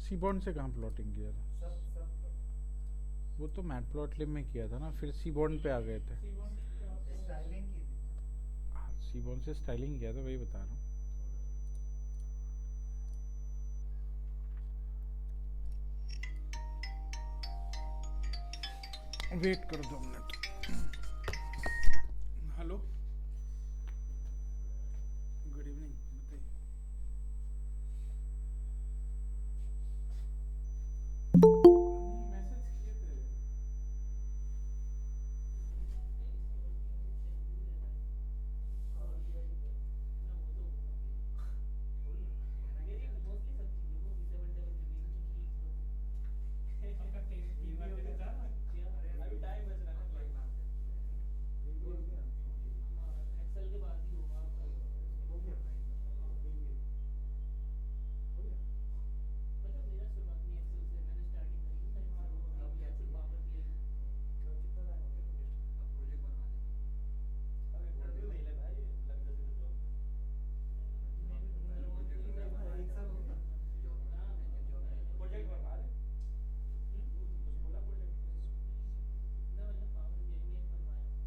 सीबॉन्ड से कहाँ प्लॉटिंग किया था? सब सब वो तो मैटप्लॉटलिब में किया था ना, फिर सीबॉन्ड पे आ गए थे। सीबॉन्ड पे आपको स्टाइलिंग की थी हाँ, सीबॉन्ड से स्टाइलिंग किया था, वही बता रहा थोड़ा सा। हूँ। वेट करो 2 मिनट। हेलो, गुड इवनिंग, बताइए। नहीं, मैसेज किए थे। पावर बीआई पे आपका 3 बार का था ना। अरे अभी टाइम बच रहा है ना, भाई मारते हैं पूरे। एक भी हो गया एक्सेल के बाद ही होगा आपका। हो गया भाई, एक भी हो गया। पता मेरा शुरुआत में एक्सेल से मैंने स्टार्टिंग करी थी ना, एक्सेल वो अब क्या फिर चाहिए? Power BI. तो कितना टाइम हो गया लोकेशन? अब प्रोजेक्ट बनवा देना। अब इंटरव्यू ले ले भाई, लग जा सीधे जॉब में। मैं जॉब भी तो ढूंढ पहले रहा हूँ प्रोजेक्ट कोई सा वगैरह कितना, बनवाया 1 साल करो। हो गया। जॉब में हाँ नहीं तो जॉब में तो प्रोजेक्ट बनवा रहे। कुछ बोला प्रोजेक्ट ना, मतलब पावर बीआई में एक बनवाया था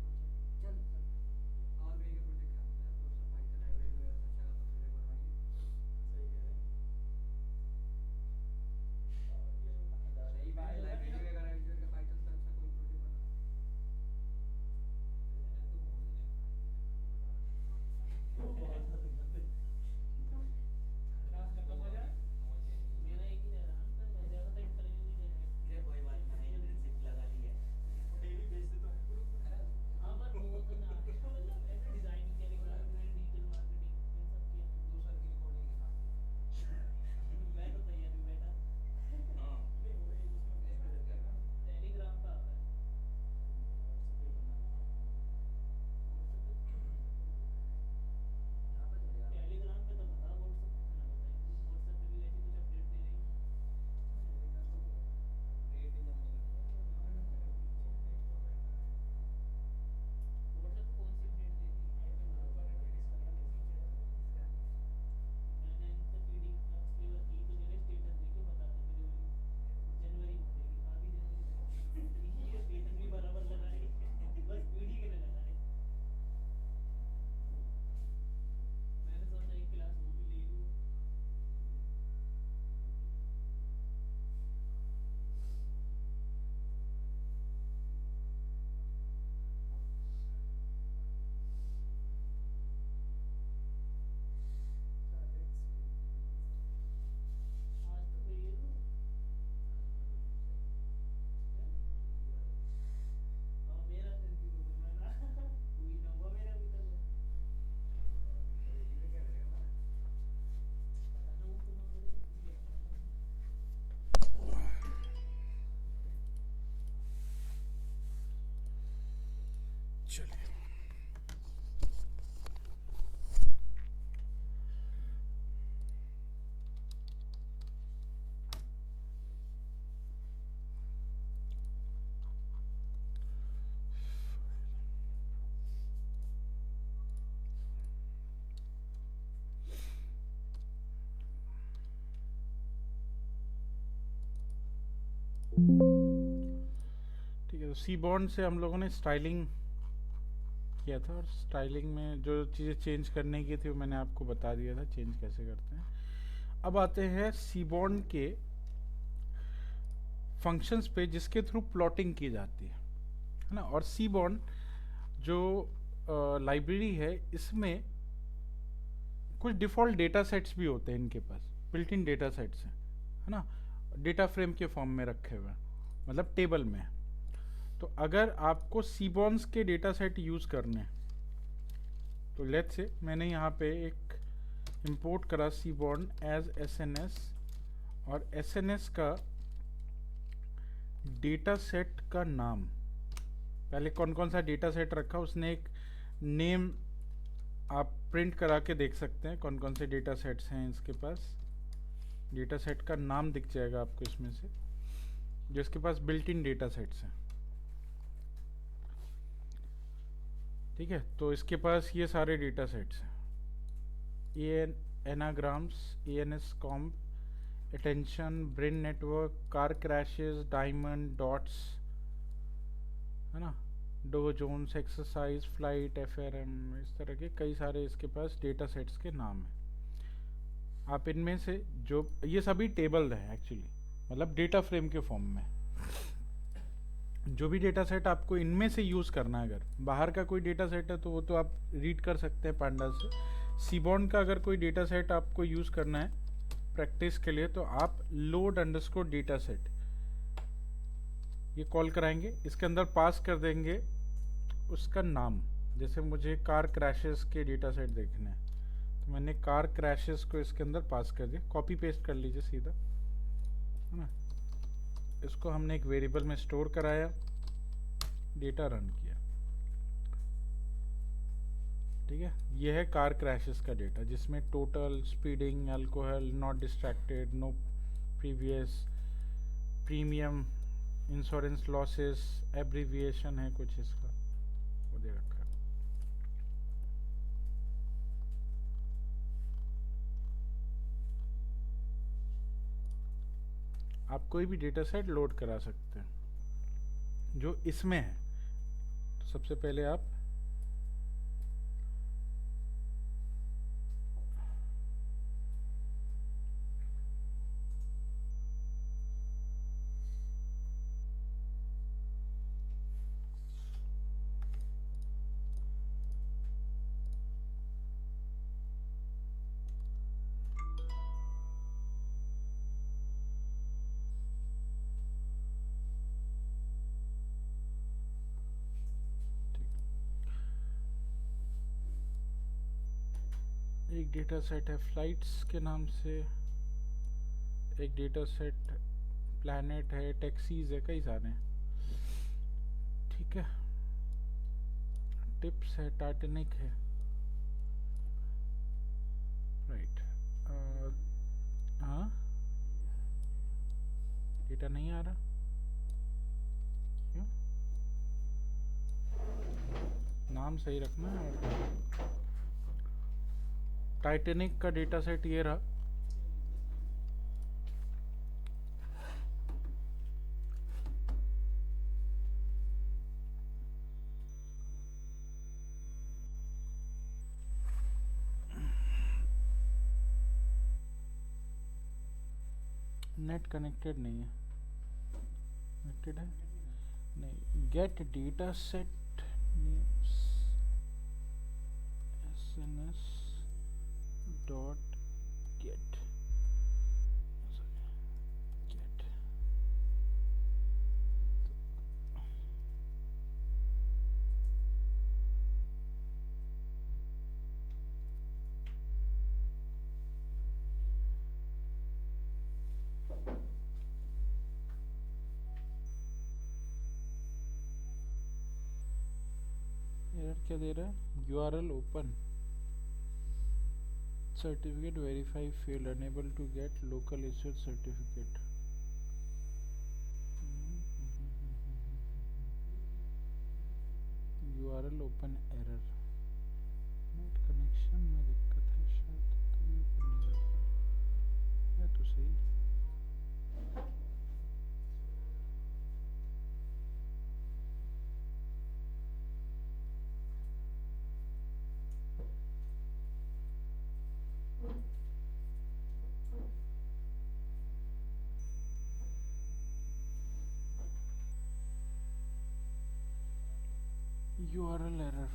प्रोजेक्ट चल। 2 साल पहले। पावर बीआई का प्रोजेक्ट क्या होता है? तो सब पाइथन लाइब्रेरी वगैरह से अच्छा खासा प्रोजेक्ट बनवाएंगे। सही कह रहे हैं। पावर बीआई में कहाँ जा रहे हैं, सही में फाइल होता नहीं लाइब्रेरी ना। वगैरह यूज करके पाइथन से अच्छा कोई प्रोजेक्ट बना। अरे तू मोड़ दे भाई, मेरे को बता रहा था दिमाग बहुत ज्यादा गंदे। टास्क खत्म हो जाए। समझ गया नहीं मेरा एक ही रह रहा है ना, ज्यादा टाइम करेंगे नहीं रह ये कोई बात नहीं, रहा इंटर्नशिप लगा ली है। वो डेली भेजते तो हैं ग्रुप में। अरे हाँ पर वो तो ना है, मतलब ऐसे डिजाइनिंग, कैलिग्राफी, डिजिटल मार्केटिंग, इन सब की है। 2 साल की रिकॉर्डिंग है काफी मैं तो तैयार भी बैठा। हाँ नहीं वो एक उसमें मेहनत पूछते रहते हैं कर। ना, टेलीग्राम का आता है। व्हाट्सएप पे बनाना है, व्हाट्सएप पे व्हाट्सएप पे बोल रहे हैं। यहाँ पे तो यार टेलीग्राम पे तो बता, व्हाट्सएप पे तो मैं बता ही नहीं, व्हाट्सएप पे भी वैसे कुछ अपडेट दे रही है। टेलीग्राम पे तो बता। अपडेट ही जब नहीं करते तो हाँ दिमाग मेरा खराब पीछे होता एक दो घंटा है। व्हाट्सएप पे कौन सी अपडेट दे दी है, है। ग्रुप वाले ने डिस्कवर किसी चैट में। क्या? मैंने इनसे पीडी क्लीवर की तो मेरे स्टेटस देखो, बता दो मुझे वही। मेरे को नहीं जनवरी बोलेगी, आधी जनवरी बोलेगी। ये स्टेटस भी बराबर लगा रही है, बस पीडी के लिए लगा रही। मैंने सोचा एक क्लास वो भी ले लूँ। आज तो गई है तू। आज मैं तो ड्यू से हैं? छुट्टी आज। हाँ मेरा कंफ्यूज हो मैं ना। हुई ना हुआ मेरा अभी तक वो। तो दिल्ली में क्या करेगा मैं? पता ना वो तुम्हारा ये पता नहीं। चलिए, ठीक है। तो सी बॉन्ड से हम लोगों ने स्टाइलिंग किया था, और स्टाइलिंग में जो चीज़ें चेंज करने की थी वो मैंने आपको बता दिया था, चेंज कैसे करते हैं। अब आते हैं सी बॉन्ड के फंक्शंस पे जिसके थ्रू प्लॉटिंग की जाती है ना। और सी बॉन्ड जो लाइब्रेरी है, इसमें कुछ डिफ़ॉल्ट डेटा सेट्स भी होते हैं इनके पास, बिल्ट इन डेटा सेट्स हैं, है ना। डेटा फ्रेम के फॉर्म में रखे हुए हैं, मतलब टेबल में। तो अगर आपको सीबॉन्स के डेटा सेट यूज़ करने हैं, तो लेट्स से मैंने यहाँ पे एक इंपोर्ट करा सीबॉन्ड एज एसएनएस, और एसएनएस का डेटा सेट का नाम, पहले कौन कौन सा डेटा सेट रखा उसने एक नेम आप प्रिंट करा के देख सकते हैं, कौन कौन से डेटा सेट्स हैं इसके पास। डेटा सेट का नाम दिख जाएगा आपको इसमें से, जो इसके पास बिल्ट इन डेटा सेट्स हैं। ठीक है, तो इसके पास ये सारे डेटा सेट्स हैं, A N anagrams, A N S comp, attention, brain network, car crashes, diamond, dots, है ना, Dow Jones exercise, flight, FRM, इस तरह के कई सारे इसके पास डेटा सेट्स के नाम हैं। आप इनमें से जो ये सभी टेबल है एक्चुअली, मतलब डेटा फ्रेम के फॉर्म में। जो भी डेटा सेट आपको इनमें से यूज़ करना है, अगर बाहर का कोई डेटा सेट है तो वो तो आप रीड कर सकते हैं पांडा से। सीबॉन्ड का अगर कोई डेटा सेट आपको यूज़ करना है प्रैक्टिस के लिए तो आप लोड अंडरस्कोर डेटा सेट ये कॉल कराएंगे, इसके अंदर पास कर देंगे उसका नाम। जैसे मुझे कार क्रैशेस के डेटा सेट देखने हैं तो मैंने कार क्रैशेस को इसके अंदर पास कर दिया, कॉपी पेस्ट कर लीजिए सीधा, है ना। इसको हमने एक वेरिएबल में स्टोर कराया, डेटा रन किया, ठीक है। ये है कार क्रैशेस का डेटा जिसमें total, speeding, alcohol, not distracted, no previous, premium, insurance losses, abbreviation है कुछ इसका वो दे रखा है। आप कोई भी डेटा सेट लोड करा सकते हैं जो इसमें है। तो सबसे पहले आप एक डेटा सेट है फ्लाइट्स के नाम से, एक डेटा सेट प्लैनेट है, टैक्सीज है, कई सारे हैं, ठीक है। टिप्स है, टाइटैनिक है, राइट। हाँ, डेटा नहीं आ रहा क्यों? नाम सही रखना है। और टाइटैनिक का डेटा सेट ये रहा, नेट कनेक्टेड नहीं है, कनेक्टेड है नहीं। Get data set news SNS dot get get error क्या दे रहा है? URL open, certificate verify failed, unable to get local issued certificate. URL open error, net connection में दिक्कत है शायद, तभी ओपन नहीं कर पा, है तो सही। URL error,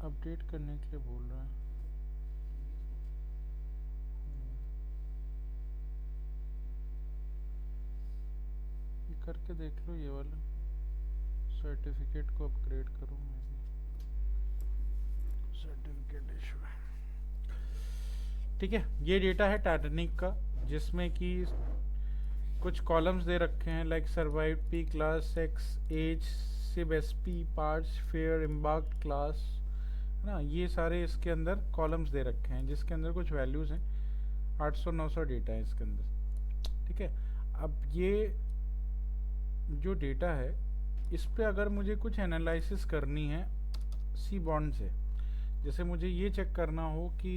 अपडेट करने के लिए बोल रहा है। ये करके देख लो, ये वाला सर्टिफिकेट को अपग्रेड करो। मैं भी सर्टिफिकेट इशू है, ठीक है। ये डेटा है टाइटैनिक का, जिसमें कि कुछ कॉलम्स दे रखे हैं like survive, P class, sex, age, sib, SP, parts, fare, embarked class, है ना। ये सारे इसके अंदर कॉलम्स दे रखे हैं, जिसके अंदर कुछ वैल्यूज़ हैं। 800-900 डेटा है इसके अंदर, ठीक है। अब ये जो डेटा है, इस पे अगर मुझे कुछ एनालिसिस करनी है सी बॉन्ड से, जैसे मुझे ये चेक करना हो कि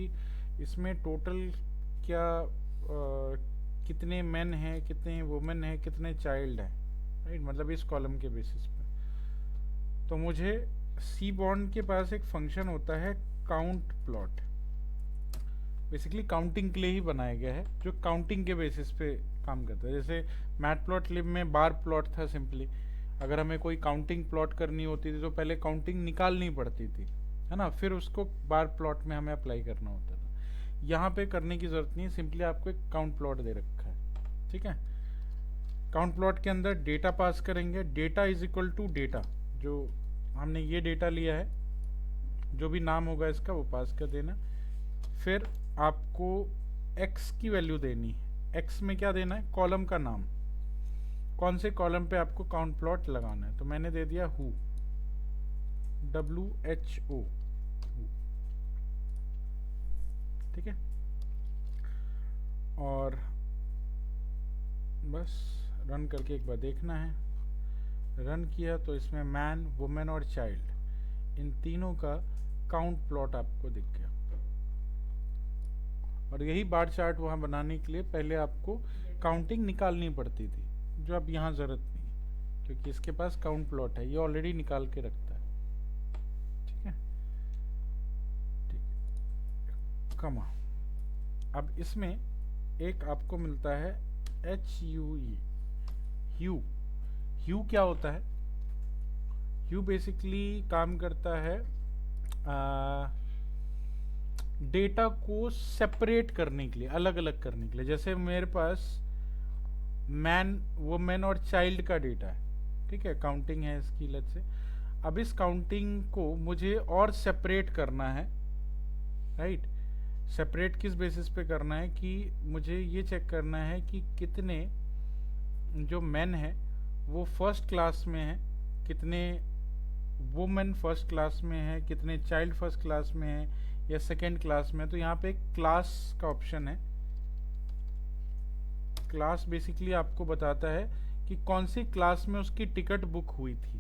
इसमें टोटल क्या कितने मेन हैं, कितने वुमेन हैं, कितने चाइल्ड हैं, राइट, मतलब इस कॉलम के बेसिस पे, तो मुझे सी बॉन्ड के पास एक फंक्शन होता है काउंट प्लॉट। बेसिकली काउंटिंग के लिए ही बनाया गया है, जो काउंटिंग के बेसिस पे काम करता है। जैसे मैटप्लॉटलिब में बार प्लॉट था सिंपली, अगर हमें कोई काउंटिंग प्लॉट करनी होती थी तो पहले काउंटिंग निकालनी पड़ती थी, है ना, फिर उसको बार प्लॉट में हमें अप्लाई करना होता था। यहाँ पे करने की ज़रूरत नहीं है, सिंपली आपको एक काउंट प्लॉट दे रखा है, ठीक है। काउंट प्लॉट के अंदर डेटा पास करेंगे, data is equal to data, जो हमने ये डेटा लिया है, जो भी नाम होगा इसका वो पास कर देना। फिर आपको x की वैल्यू देनी है। x में क्या देना है, कॉलम का नाम, कौन से कॉलम पे आपको काउंट प्लॉट लगाना है, तो मैंने दे दिया हु, WHO, ठीक है। और बस रन करके एक बार देखना है। रन किया तो इसमें मैन, वुमेन और चाइल्ड, इन तीनों का काउंट प्लॉट आपको दिख गया। और यही बार चार्ट वहाँ बनाने के लिए पहले आपको काउंटिंग निकालनी पड़ती थी, जो अब यहाँ ज़रूरत नहीं है, क्योंकि इसके पास काउंट प्लॉट है, ये ऑलरेडी निकाल के रखता है, ठीक है। ठीक है, कमा। अब इसमें एक आपको मिलता है HUE, ह्यू। ह्यू क्या होता है, ह्यू बेसिकली काम करता है डेटा को सेपरेट करने के लिए, अलग अलग करने के लिए। जैसे मेरे पास मैन, वुमेन और चाइल्ड का डेटा है, ठीक है, काउंटिंग है इसकी लत से। अब इस काउंटिंग को मुझे और सेपरेट करना है, राइट। सेपरेट किस बेसिस पे करना है कि मुझे ये चेक करना है कि कितने जो मेन है वो फर्स्ट क्लास में है, कितने वुमेन फर्स्ट क्लास में है, कितने चाइल्ड फर्स्ट क्लास में है या सेकेंड क्लास में। तो यहाँ पे एक क्लास का ऑप्शन है। क्लास बेसिकली आपको बताता है कि कौन सी क्लास में उसकी टिकट बुक हुई थी,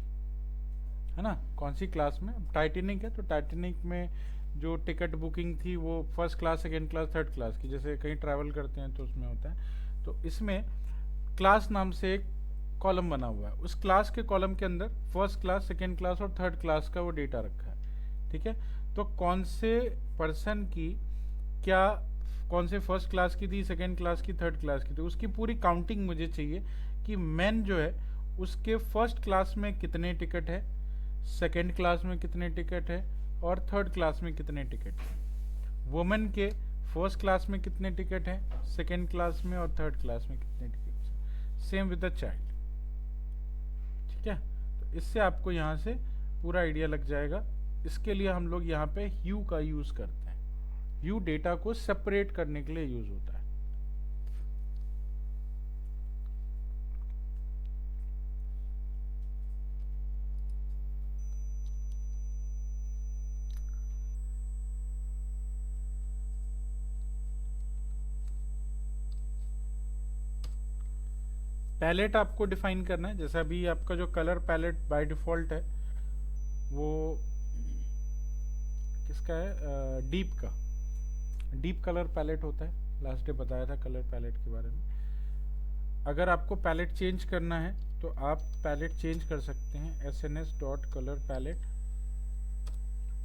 है ना, कौन सी क्लास में। टाइटैनिक है तो टाइटैनिक में जो टिकट बुकिंग थी वो first class, second class, third class की, जैसे कहीं ट्रैवल करते हैं तो उसमें होता है। तो इसमें क्लास नाम से एक कॉलम बना हुआ है, उस क्लास के कॉलम के अंदर फर्स्ट क्लास, सेकेंड क्लास और थर्ड क्लास का वो डेटा रखा है, ठीक है। तो कौन से पर्सन की क्या, कौन से फर्स्ट क्लास की थी, सेकेंड क्लास की, थर्ड क्लास की थी, उसकी पूरी काउंटिंग मुझे चाहिए कि मैन जो है उसके फर्स्ट क्लास में कितने टिकट है, सेकेंड क्लास में कितने टिकट है और थर्ड क्लास में कितने टिकट है। वुमेन के फर्स्ट क्लास में कितने टिकट हैं, सेकेंड क्लास में और थर्ड क्लास में कितने टिकट हैं। सेम विद द चाइल्ड, ठीक है। तो इससे आपको यहाँ से पूरा आइडिया लग जाएगा। इसके लिए हम लोग यहाँ पे ह्यू का यूज़ करते हैं। ह्यू डेटा को सेपरेट करने के लिए यूज़ होता है। पैलेट आपको डिफाइन करना है। जैसे अभी आपका जो कलर पैलेट बाय डिफ़ॉल्ट है वो किसका है, डीप का, डीप कलर पैलेट होता है। लास्ट डे बताया था कलर पैलेट के बारे में। अगर आपको पैलेट चेंज करना है तो आप पैलेट चेंज कर सकते हैं, sns.color palette।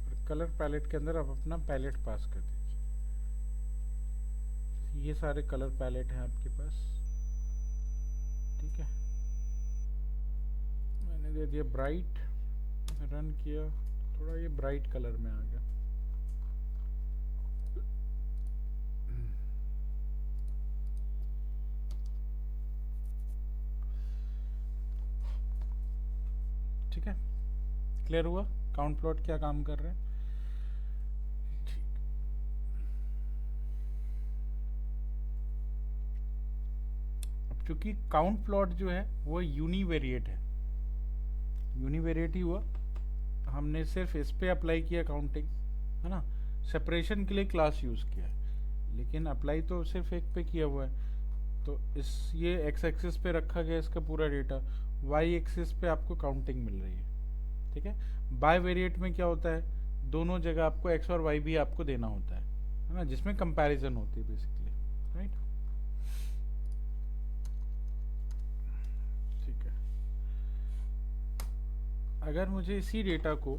और कलर पैलेट के अंदर आप अपना पैलेट पास कर दीजिए। ये सारे कलर पैलेट हैं आपके पास, ठीक है। मैंने दे दिया ब्राइट, रन किया, थोड़ा ये ब्राइट कलर में आ गया। ठीक है, क्लियर हुआ काउंट प्लॉट क्या काम कर रहे हैं? ठीक। अब चूंकि काउंट प्लॉट जो है वो यूनिवेरिएट है, यूनिवेरिएट ही हुआ, हमने सिर्फ इस पे अप्लाई किया काउंटिंग, है ना, सेपरेशन के लिए क्लास यूज किया है, लेकिन अप्लाई तो सिर्फ एक पे किया हुआ है। तो इस ये एक्स एक्सिस पे रखा गया इसका पूरा डेटा, वाई एक्सिस पे आपको काउंटिंग मिल रही है। ठीक है, बाय वेरिएट में क्या होता है, दोनों जगह आपको एक्स और वाई भी आपको देना होता है ना, जिसमें कंपैरिजन होती है बेसिकली, राइट। ठीक है, अगर मुझे इसी डेटा को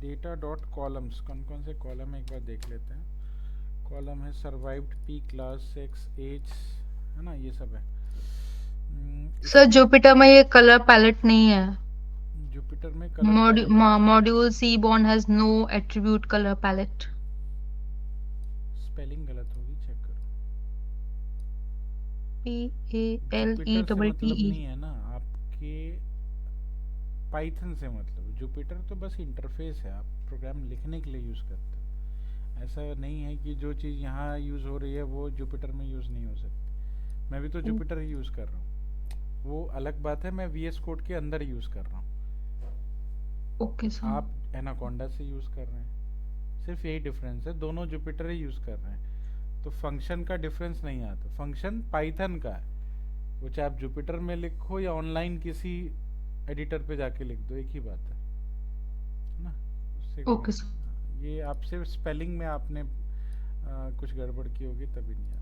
डेटा डॉट कॉलम्स, कौन कौन से कॉलम है एक बार देख लेते हैं। कॉलम है survived, P class, X age, है ना, ये सब है। सर जुपिटर में ये कलर पैलेट नहीं है। जुपिटर में colour palette module seaborn has no attribute colour palette. Spelling गलत होगी, चेक करो। PALE जुपिटर से मतलब TE। नहीं है ना आपके, पाइथन से मतलब। जुपिटर तो बस इंटरफेस है, आप प्रोग्राम लिखने के लिए यूज़ करते हो। ऐसा नहीं है कि जो चीज़ यहाँ यूज़ हो रही है वो जुपिटर में यूज़ नहीं हो सकती। मैं भी तो जुपिटर ही यूज़ कर रहा हूँ, वो अलग बात है, मैं VS कोड के अंदर यूज़ कर रहा हूँ। Okay sir. आप एनाकोंडा से यूज़ कर रहे हैं, सिर्फ यही डिफरेंस है, दोनों जुपिटर ही यूज़ कर रहे हैं, तो फंक्शन का डिफरेंस नहीं आता। फंक्शन पाइथन का है, वो चाहे आप जुपिटर में लिखो या ऑनलाइन किसी एडिटर पे जाके लिख दो, एक ही बात है ना, उससे ओके सर। ये आप सिर्फ स्पेलिंग में आपने कुछ गड़बड़ की होगी तभी नहीं आ रहा।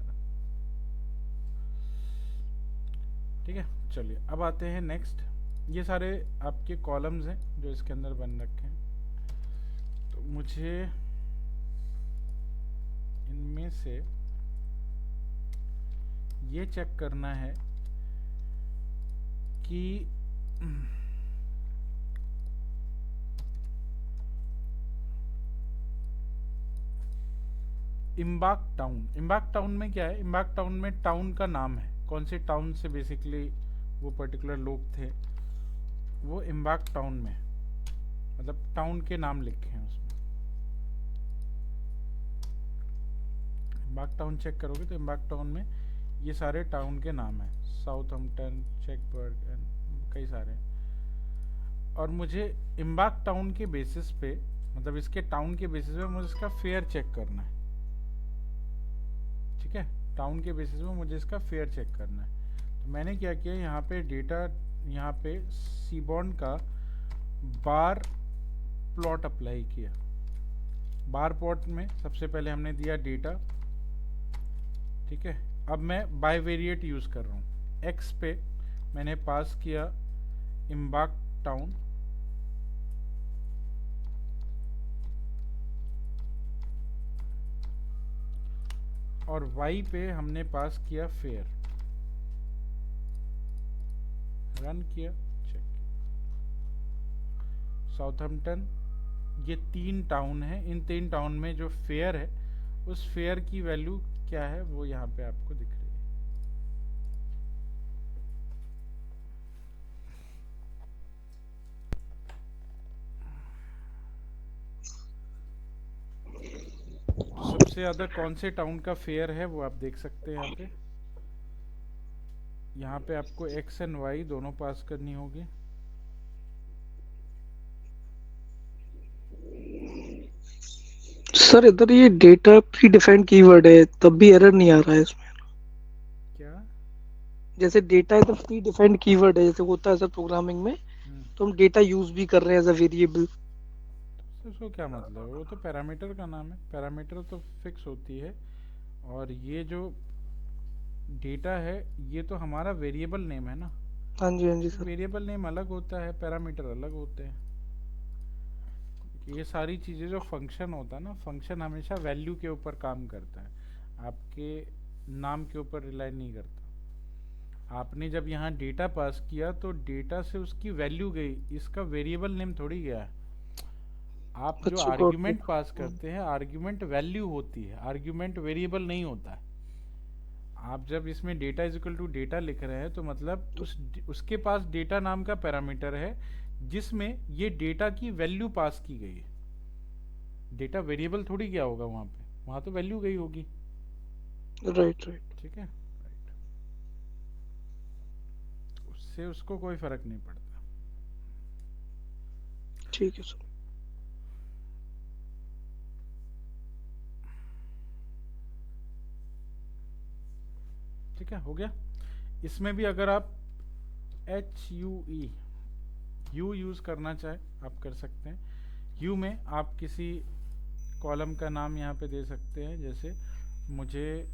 ठीक है, चलिए अब आते हैं नेक्स्ट। ये सारे आपके कॉलम्स हैं जो इसके अंदर बन रखे हैं, तो मुझे इनमें से ये चेक करना है कि इम्बाक टाउन, इम्बाक टाउन में क्या है, इम्बाक टाउन में टाउन का नाम है, कौन से टाउन से बेसिकली वो पर्टिकुलर लोग थे, वो इम्बाक टाउन में, मतलब टाउन के नाम लिखे हैं उसमें। इम्बाक टाउन चेक करोगे तो इम्बाक टाउन में ये सारे टाउन के नाम हैं, साउथहम्पटन, चेकबर्ग एंड कई सारे। और मुझे इम्बाक टाउन के बेसिस पे, मतलब इसके टाउन के बेसिस पे मुझे इसका फेयर चेक करना है। ठीक है, टाउन के बेसिस पे मुझे इसका फेयर चेक करना है। तो मैंने क्या किया, यहाँ पे डेटा, यहाँ पे सीबॉन्ड का बार प्लॉट अप्लाई किया। बार प्लॉट में सबसे पहले हमने दिया डेटा, ठीक है। अब मैं बाय वेरिएट यूज कर रहा हूँ, एक्स पे मैंने पास किया इम्बाक टाउन, और वाई पे हमने पास किया फेयर, रन किया, चेक। साउथहम्पटन, ये 3 टाउन है, इन 3 टाउन में जो फेयर है उस फेयर की वैल्यू क्या है वो यहाँ पे आपको दिख रही है। तो सबसे ज्यादा कौन से टाउन का फेयर है वो आप देख सकते हैं यहाँ पे। यहाँ पे आपको एक्स एंड वाई दोनों पास करनी होगी। सर इधर ये डेटा प्री डिफाइंड कीवर्ड है, तब भी एरर नहीं आ रहा है इसमें। क्या? जैसे डेटा इधर प्री डिफाइंड कीवर्ड है, जैसे होता है सर प्रोग्रामिंग में, तो हम डेटा यूज भी कर रहे हैं एज अ वेरिएबल। तो उसको क्या मतलब है, वो तो पैरामीटर का नाम है, पैरामीटर तो फिक्स होती है, और ये जो डेटा है ये तो हमारा वेरिएबल नेम है ना। हाँ जी सर। वेरिएबल नेम अलग होता है, पैरामीटर अलग होते हैं। ये सारी चीज़ें जो फंक्शन होता है ना, फंक्शन हमेशा वैल्यू के ऊपर काम करता है, आपके नाम के ऊपर रिलाई नहीं करता। आपने जब यहाँ डेटा पास किया तो डेटा से उसकी वैल्यू गई, इसका वेरिएबल नेम थोड़ी गया है। आप जो अच्छा, गॉट आर्ग्यूमेंट इट। पास करते हैं, आर्ग्यूमेंट वैल्यू होती है, आर्ग्यूमेंट वेरिएबल नहीं होता है। आप जब इसमें data is equal to data लिख रहे हैं तो मतलब उसके पास डेटा नाम का पैरामीटर है जिसमें ये डेटा की वैल्यू पास की गई है। डेटा वेरिएबल थोड़ी गया होगा वहां पे, वहां तो वैल्यू गई होगी। Right right. ठीक है, राइट। उससे उसको कोई फर्क नहीं पड़ता। ठीक है सर। ठीक है, हो गया। इसमें भी अगर आप HUE यू यूज करना चाहे आप कर सकते हैं। यू में आप किसी कॉलम का नाम यहाँ पे दे सकते हैं, जैसे मुझे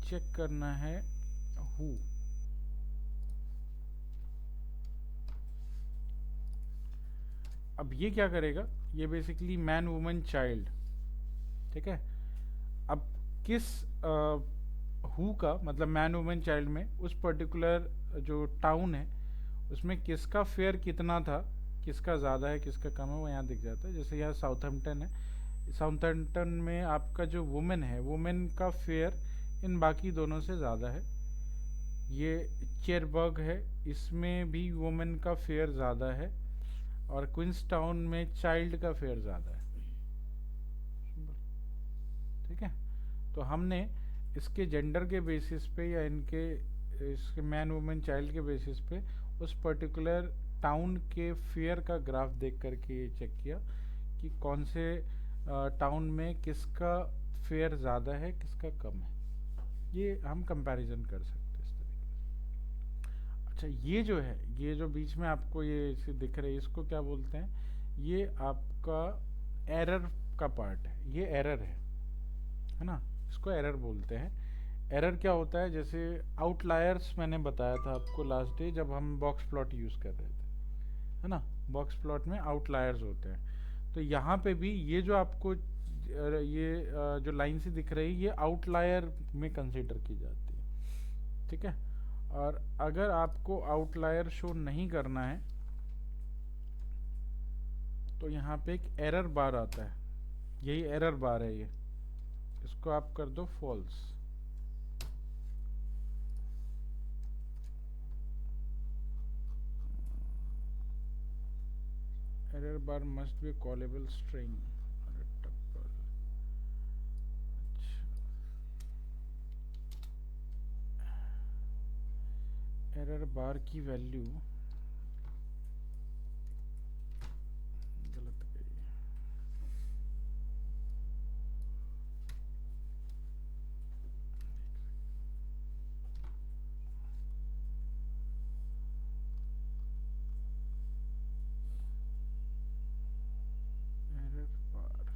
चेक करना है हु। अब ये क्या करेगा, ये बेसिकली मैन वुमन चाइल्ड। ठीक है, अब किस हु का मतलब मैन वुमन चाइल्ड में उस पर्टिकुलर जो टाउन है उसमें किसका फेयर कितना था, किसका ज़्यादा है किसका कम है, वो यहाँ दिख जाता है। जैसे यहाँ साउथहैम्पटन है, साउथहैम्पटन में आपका जो वुमेन है, वुमेन का फेयर इन बाकी दोनों से ज़्यादा है। ये चेरबर्ग है, इसमें भी वुमेन का फेयर ज़्यादा है, और क्वींसटाउन में चाइल्ड का फेयर ज़्यादा है। ठीक है, तो हमने इसके जेंडर के बेसिस पे या इनके इसके मैन वुमेन चाइल्ड के बेसिस पे उस पर्टिकुलर टाउन के फेयर का ग्राफ देख करके ये चेक किया कि कौन से टाउन में किसका फेयर ज़्यादा है किसका कम है। ये हम कंपैरिजन कर सकते हैं इस तरीके से। अच्छा, ये जो है, ये जो बीच में आपको ये इसे दिख रहा है, इसको क्या बोलते हैं, ये आपका एरर का पार्ट है, ये एरर है ना, इसको एरर बोलते हैं। एरर क्या होता है, जैसे आउटलायर्स मैंने बताया था आपको लास्ट डे जब हम बॉक्स प्लॉट यूज़ कर रहे थे, है ना। बॉक्स प्लॉट में आउटलायर्स होते हैं, तो यहाँ पे भी ये जो आपको ये जो लाइन से दिख रही है ये आउटलायर में कंसीडर की जाती है। ठीक है, और अगर आपको आउटलायर शो नहीं करना है तो यहाँ पे एक एरर बार आता है, यही एरर बार है ये, इसको आप कर दो false. Error bar must be callable string. Error bar की वैल्यू गलत गई। एरर बार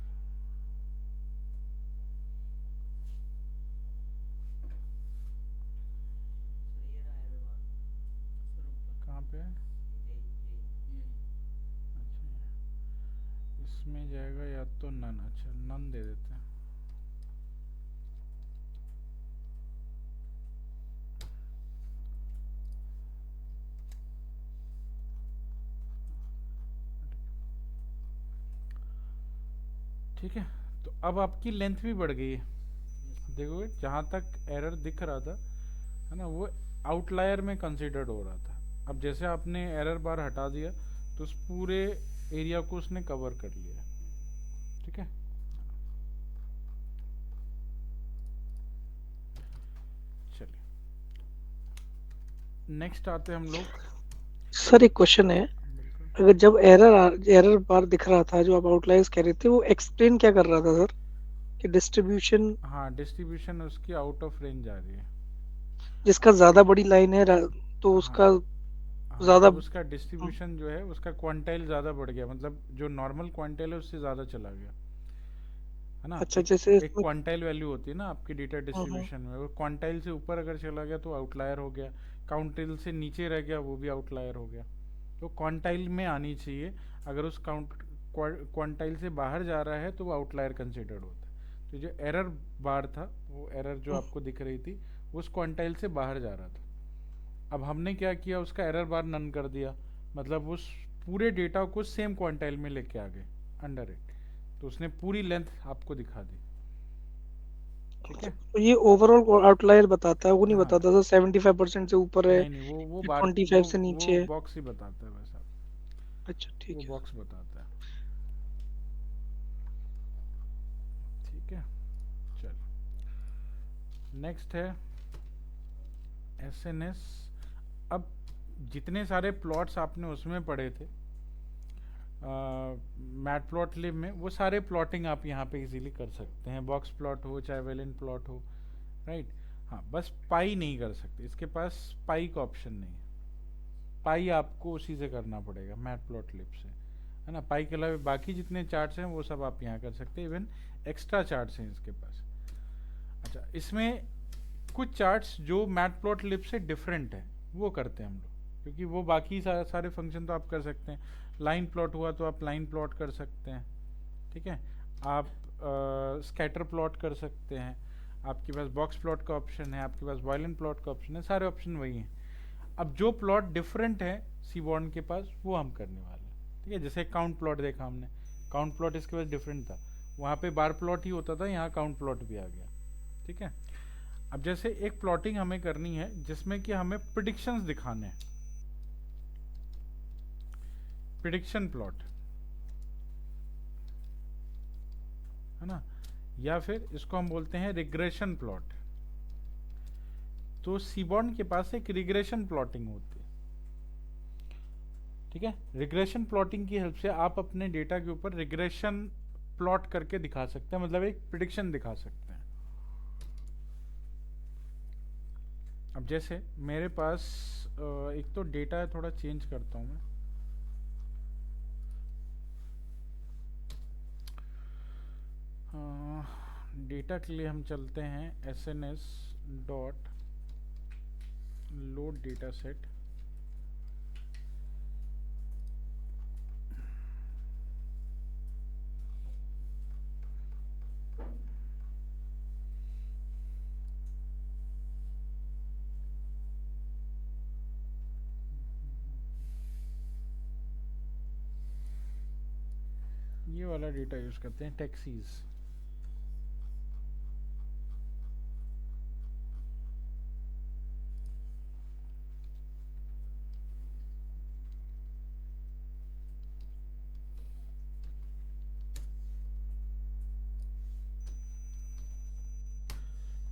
कहाँ पे है? अच्छा, इसमें जाएगा या तो नन। अच्छा, नन दे देते हैं। ठीक है, तो अब आपकी लेंथ भी बढ़ गई है। देखोगे जहाँ तक एरर दिख रहा था, है ना, वो आउटलायर में कंसीडर्ड हो रहा था। अब जैसे आपने एरर बार हटा दिया तो उस पूरे एरिया को उसने कवर कर लिया। ठीक है, चलिए नेक्स्ट आते हैं हम लोग। सर एक क्वेश्चन है, अगर जब एरर बार दिख रहा था जो आप आउटलायर्स कह रहे थे, वो एक्सप्लेन क्या कर रहा था सर, कि डिस्ट्रीब्यूशन हाँ, डिस्ट्रीब्यूशन उसकी आउट ऑफ रेंज आ रही है। जिसका ज्यादा बड़ी लाइन है तो उसका हाँ, ज्यादा जब उसका डिस्ट्रीब्यूशन जो है उसका क्वांटाइल ज़्यादा बढ़ गया, मतलब जो नॉर्मल क्वांटाइल है उससे ज़्यादा चला गया, है ना। अच्छा, जैसे एक क्वांटाइल वैल्यू होती है ना आपकी डेटा डिस्ट्रीब्यूशन में, वो क्वांटाइल से ऊपर अगर चला गया तो आउटलायर हो गया, काउंटाइल से नीचे रह गया वो भी आउटलायर हो गया। तो क्वांटाइल में आनी चाहिए, अगर उस क्वांटाइल से बाहर जा रहा है तो वो आउटलायर कंसिडर्ड होता है। तो जो एरर बार था, वो एरर जो आपको दिख रही थी, उस क्वांटाइल से बाहर जा रहा था। अब हमने क्या किया, उसका एरर बार नन कर दिया, मतलब उस पूरे डेटा को सेम क्वांटाइल में लेके आ गए अंडर इट, तो उसने पूरी लेंथ आपको दिखा दी। ठीक है, तो ये ओवरऑल आउटलायर बताता है, वो नहीं हाँ बताता था 75% से ऊपर है नहीं वो या बार 25 से नीचे वो है। बॉक्स ही बताता है वैसा, अच्छा ठीक वो है। बॉक्स बताता है। ठीक है, चलो नेक्स्ट है SNS। अब जितने सारे प्लॉट्स आपने उसमें पढ़े थे मैटप्लॉटलिब में, वो सारे प्लॉटिंग आप यहाँ पे इजीली कर सकते हैं, बॉक्स प्लॉट हो चाहे वेलेंट प्लॉट हो, राइट। हाँ, बस पाई नहीं कर सकते, इसके पास पाई का ऑप्शन नहीं है। पाई आपको उसी से करना पड़ेगा मैटप्लॉटलिब से, है ना। पाई के अलावा बाकी जितने चार्ट्स हैं वो सब आप यहाँ कर सकते हैं, इवन एक्स्ट्रा चार्ट्स हैं इसके पास। अच्छा, इसमें कुछ चार्ट्स जो मैटप्लॉटलिब से डिफरेंट है वो करते हैं हम लोग, क्योंकि वो बाकी सारे फंक्शन तो आप कर सकते हैं। लाइन प्लॉट हुआ तो आप लाइन प्लॉट कर सकते हैं, ठीक है। आप स्कैटर प्लॉट कर सकते हैं, आपके पास बॉक्स प्लॉट का ऑप्शन है, आपके पास वायलेंट प्लॉट का ऑप्शन है, सारे ऑप्शन वही हैं। अब जो प्लॉट डिफरेंट है सीबॉर्न के पास वो हम करने वाले हैं, ठीक है। जैसे काउंट प्लॉट देखा हमने, काउंट प्लॉट इसके पास डिफरेंट था, वहाँ पे बार प्लॉट ही होता था, यहाँ काउंट प्लॉट भी आ गया, ठीक है। अब जैसे एक प्लॉटिंग हमें करनी है जिसमें कि हमें प्रिडिक्शंस दिखाने हैं, प्रिडिक्शन प्लॉट, है ना, या फिर इसको हम बोलते हैं रिग्रेशन प्लॉट। तो सीबॉर्न के पास एक रिग्रेशन प्लॉटिंग होती है, ठीक है। रिग्रेशन प्लॉटिंग की हेल्प से आप अपने डेटा के ऊपर रिग्रेशन प्लॉट करके दिखा सकते हैं, मतलब एक प्रिडिक्शन दिखा सकते हैं। अब जैसे मेरे पास एक तो डेटा है, थोड़ा चेंज करता हूं मैं। डेटा के लिए हम चलते हैं SNS dot load data set. ये वाला डेटा यूज करते हैं, टैक्सीज।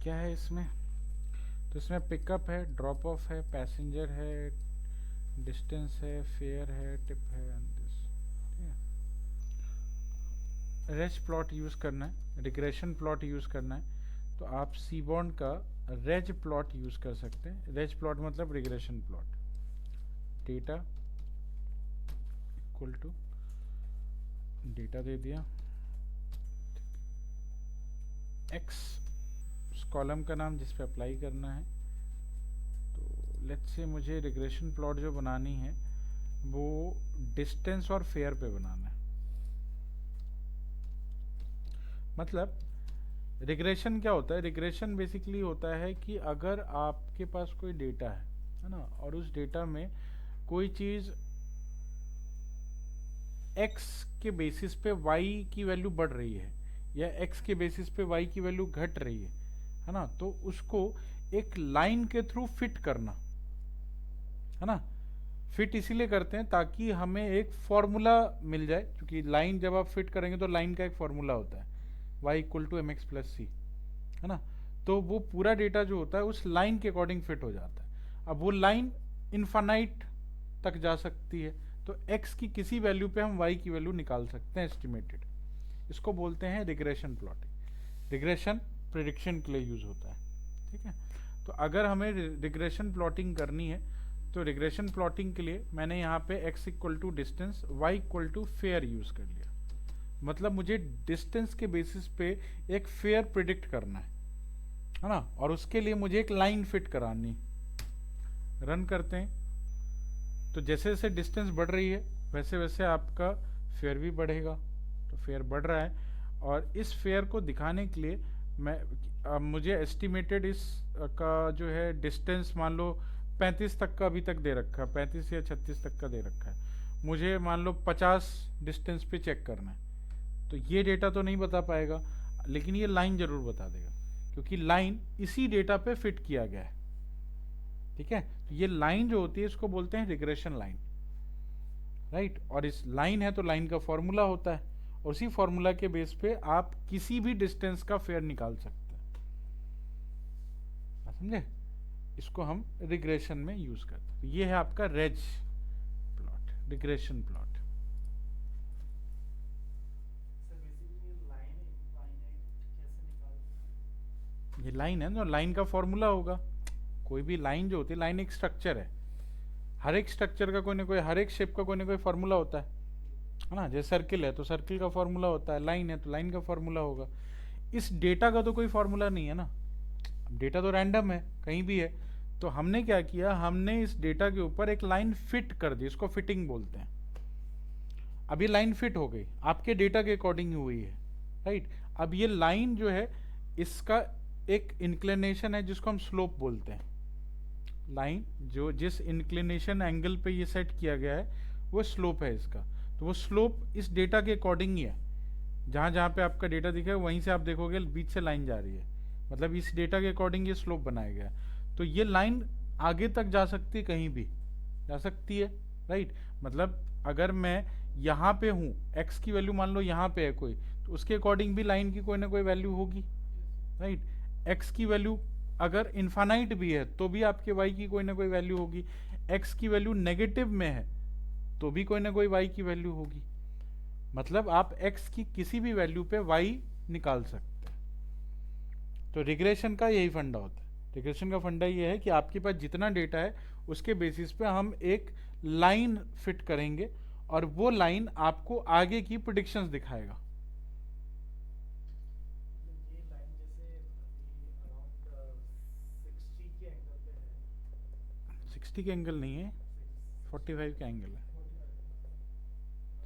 क्या है इसमें, तो इसमें पिकअप है, ड्रॉप ऑफ है, पैसेंजर है, डिस्टेंस है, फेयर है, टिप है, रेज प्लॉट यूज करना है, रिग्रेशन प्लॉट यूज करना है, तो आप सीबॉर्न का रेज प्लॉट यूज कर सकते हैं। रेज प्लॉट मतलब regression plot, data equal to data दे दिया, एक्स उस कॉलम का नाम जिस पे अप्लाई करना है। तो लेट्स से मुझे रिग्रेशन प्लॉट जो बनानी है वो डिस्टेंस और फेयर पे बनाना है। मतलब रिग्रेशन क्या होता है, रिग्रेशन बेसिकली होता है कि अगर आपके पास कोई डेटा है ना, और उस डेटा में कोई चीज x के बेसिस पे y की वैल्यू बढ़ रही है या x के बेसिस पे y की वैल्यू घट रही है ना, तो उसको एक लाइन के थ्रू फिट करना, है ना। फिट इसीलिए करते हैं ताकि हमें एक फॉर्मूला मिल जाए, क्योंकि लाइन जब आप फिट करेंगे तो लाइन का एक फॉर्मूला होता है y equal to mx plus c, है ना। तो वो पूरा डेटा जो होता है उस लाइन के अकॉर्डिंग फिट हो जाता है। अब वो लाइन इनफाइनाइट तक जा सकती है, तो x की किसी वैल्यू पे हम y की वैल्यू निकाल सकते हैं एस्टिमेटेड। इसको बोलते हैं रिग्रेशन प्लॉटिंग। रिग्रेशन प्रिडिक्शन के लिए यूज होता है, ठीक है। तो अगर हमें रिग्रेशन प्लॉटिंग करनी है तो रिग्रेशन प्लॉटिंग के लिए मैंने यहाँ पे x equal to distance, y equal to fare use कर लिया। मतलब मुझे डिस्टेंस के बेसिस पे एक फेयर प्रिडिक्ट करना है ना, और उसके लिए मुझे एक लाइन फिट करानी। रन करते हैं तो जैसे जैसे डिस्टेंस बढ़ रही है वैसे वैसे आपका फेयर भी बढ़ेगा, तो फेयर बढ़ रहा है। और इस फेयर को दिखाने के लिए मुझे एस्टिमेटेड इस का जो है डिस्टेंस मान लो 35 तक का अभी तक दे रखा है, 35 या 36 तक का दे रखा है, मुझे मान लो 50 डिस्टेंस पे चेक करना है, तो ये डेटा तो नहीं बता पाएगा, लेकिन ये लाइन जरूर बता देगा, क्योंकि लाइन इसी डेटा पे फिट किया गया है। ठीक है, तो ये लाइन जो होती है इसको बोलते हैं रिग्रेशन लाइन, राइट। और इस लाइन है तो लाइन का फॉर्मूला होता है, और उसी फॉर्मूला के बेस पे आप किसी भी डिस्टेंस का फेयर निकाल सकते हैं, समझे। इसको हम रिग्रेशन में यूज करते हैं। तो ये है आपका रेज प्लॉट, रिग्रेशन प्लॉट। ये लाइन है ना, लाइन का फॉर्मूला होगा। कोई भी लाइन जो होती है, लाइन एक स्ट्रक्चर है, हर एक स्ट्रक्चर का कोई ना कोई, हर एक शेप का कोई ना कोई फॉर्मूला होता है ना। जैसे सर्किल है तो सर्किल का फॉर्मूला होता है, लाइन है तो लाइन का फॉर्मूला होगा। इस डेटा का तो कोई फॉर्मूला नहीं है ना, डेटा तो रैंडम है, कहीं भी है। तो हमने क्या किया, हमने इस डेटा के ऊपर एक लाइन फिट कर दी, इसको फिटिंग बोलते हैं। अब ये लाइन फिट हो गई, आपके डेटा के अकॉर्डिंग हुई है, राइट। अब ये लाइन जो है इसका एक इंक्लिनेशन है जिसको हम स्लोप बोलते हैं। लाइन जो जिस इंक्लिनेशन एंगल पे ये सेट किया गया है वो स्लोप है इसका। तो वो स्लोप इस डेटा के अकॉर्डिंग ही है, जहाँ जहाँ पे आपका डेटा दिखा है वहीं से आप देखोगे बीच से लाइन जा रही है, मतलब इस डेटा के अकॉर्डिंग ये स्लोप बनाया गया है। तो ये लाइन आगे तक जा सकती है, कहीं भी जा सकती है, राइट। मतलब अगर मैं यहाँ पे हूँ, x की वैल्यू मान लो यहाँ पे है कोई, तो उसके अकॉर्डिंग भी लाइन की कोई ना कोई वैल्यू होगी, राइट। x की वैल्यू अगर इन्फानाइट भी है तो भी आपके y की कोई ना कोई वैल्यू होगी। x की वैल्यू नेगेटिव में है तो भी कोई ना कोई y की वैल्यू होगी। मतलब आप x की किसी भी वैल्यू पे y निकाल सकते हैं। तो रिग्रेशन का यही फंडा होता है। रिग्रेशन का फंडा ये है कि आपके पास जितना डेटा है उसके बेसिस पे हम एक लाइन फिट करेंगे और वो लाइन आपको आगे की प्रेडिक्शंस दिखाएगा। ये लाइन जैसे अराउंड 60 के एंगल पे है। 60 का एंगल नहीं है, 45 का एंगल है।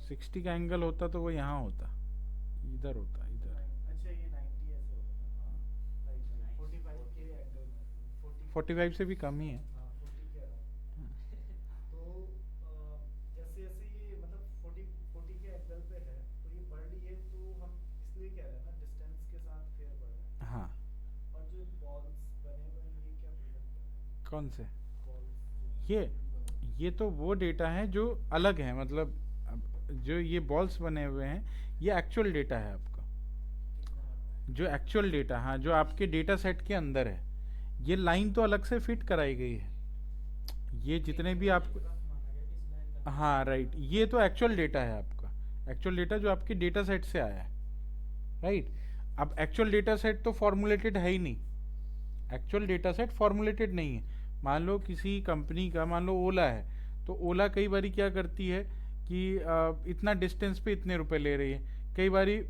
60 का एंगल होता तो वो यहाँ होता, इधर होता, इधर। अच्छा ये 90 ऐसे होता है, हाँ राइट, 45 के एंगल में 45 से भी कम ही है। हाँ 40 के अराउंड। तो जैसे जैसे ये मतलब 40 के एंगल पे है तो ये बढ़ रही है, तो हम इसलिए कह रहे हैं ना डिस्टेंस के साथ फेयर बढ़ रहा है। हाँ, और जो बॉल्स बने हुए हैं ये क्या प्रेजेंट कर रहे हैं? कौन से? बॉल्स ये तो वो डेटा है जो अलग है, मतलब जो ये बॉल्स बने हुए हैं ये एक्चुअल डेटा है आपका, जो एक्चुअल डेटा, हाँ, जो आपके डेटा सेट के अंदर है। ये लाइन तो अलग से फिट कराई गई है, ये जितने भी आपको, हाँ राइट, ये तो एक्चुअल डेटा है आपका, एक्चुअल डेटा जो आपके डेटा सेट से आया है, राइट। अब एक्चुअल डेटा सेट तो फॉर्मुलेटेड है ही नहीं, एक्चुअल डेटा सेट फॉर्मुलेटेड नहीं है। मान लो किसी कंपनी का, मान लो ओला है, तो ओला कई बारी क्या करती है कि इतना डिस्टेंस पे इतने रुपए ले रही है। कई बारी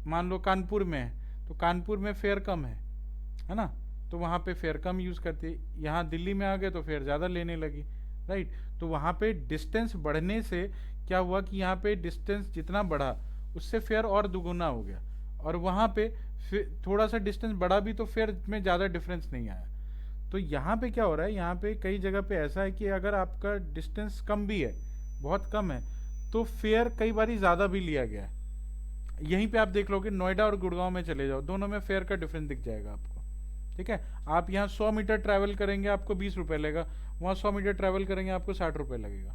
मान लो कानपुर में है तो कानपुर में फेयर कम है ना, तो वहाँ पे फेयर कम यूज़ करती है। यहाँ दिल्ली में आ गए तो फेयर ज़्यादा लेने लगी, राइट। तो वहाँ पे डिस्टेंस बढ़ने से क्या हुआ कि यहाँ पे डिस्टेंस जितना बढ़ा उससे फेयर और दुगुना हो गया, और वहाँ पे थोड़ा सा डिस्टेंस बढ़ा भी तो फेयर में ज़्यादा डिफरेंस नहीं आया। तो यहाँ पे क्या हो रहा है, यहाँ पे कई जगह पे ऐसा है कि अगर आपका डिस्टेंस कम भी है, बहुत कम है, तो फेयर कई बारी ज़्यादा भी लिया गया है। यहीं पे आप देख लोगे, नोएडा और गुड़गांव में चले जाओ, दोनों में फेयर का डिफरेंस दिख जाएगा आपको, ठीक है। आप यहाँ 100 मीटर ट्रैवल करेंगे आपको 20 रुपये लगेगा, वहाँ 100 मीटर ट्रैवल करेंगे आपको 60 रुपये लगेगा,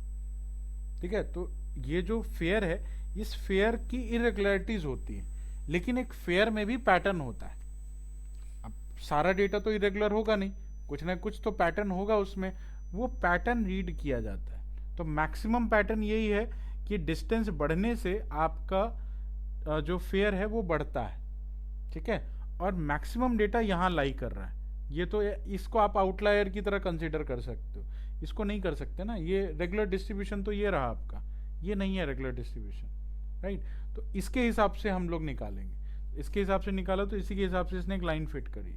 ठीक है। तो ये जो फेयर है, इस फेयर की इरेगुलरिटीज होती है, लेकिन एक फेयर में भी पैटर्न होता है। अब सारा डेटा तो इरेगुलर होगा नहीं, कुछ ना कुछ तो पैटर्न होगा उसमें, वो पैटर्न रीड किया जाता है। तो मैक्सिमम पैटर्न यही है कि डिस्टेंस बढ़ने से आपका जो फेयर है वो बढ़ता है, ठीक है। और मैक्सिमम डेटा यहाँ लाई कर रहा है, ये तो इसको आप आउटलायर की तरह कंसीडर कर सकते हो, इसको नहीं कर सकते ना। ये रेगुलर डिस्ट्रीब्यूशन तो ये रहा आपका, ये नहीं है रेगुलर डिस्ट्रीब्यूशन, राइट। तो इसके हिसाब से हम लोग निकालेंगे, इसके हिसाब से निकाला तो इसी के हिसाब से इसने एक लाइन फिट करी,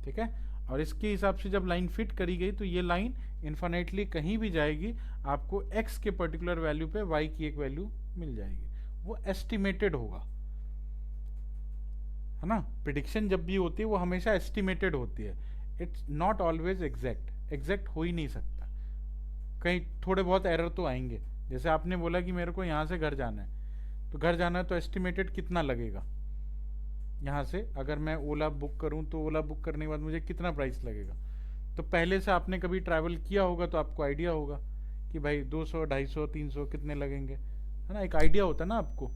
ठीक है। और इसके हिसाब से जब लाइन फिट करी गई तो ये लाइन इन्फिनिटली कहीं भी जाएगी, आपको x के पर्टिकुलर वैल्यू पे y की एक वैल्यू मिल जाएगी, वो एस्टिमेटेड होगा, है ना। प्रिडिक्शन जब भी होती है वो हमेशा एस्टिमेटेड होती है, it's not always exact, exact हो ही नहीं सकता, कहीं थोड़े बहुत एरर तो आएंगे। जैसे आपने बोला कि मेरे को यहाँ से घर जाना है, तो घर जाना है तो एस्टिमेटेड कितना लगेगा, यहाँ से अगर मैं ओला बुक करूँ तो ओला बुक करने के बाद मुझे कितना प्राइस लगेगा। तो पहले से आपने कभी ट्रैवल किया होगा तो आपको आइडिया होगा कि भाई 200 250 300 कितने लगेंगे, है ना, एक आइडिया होता है ना आपको,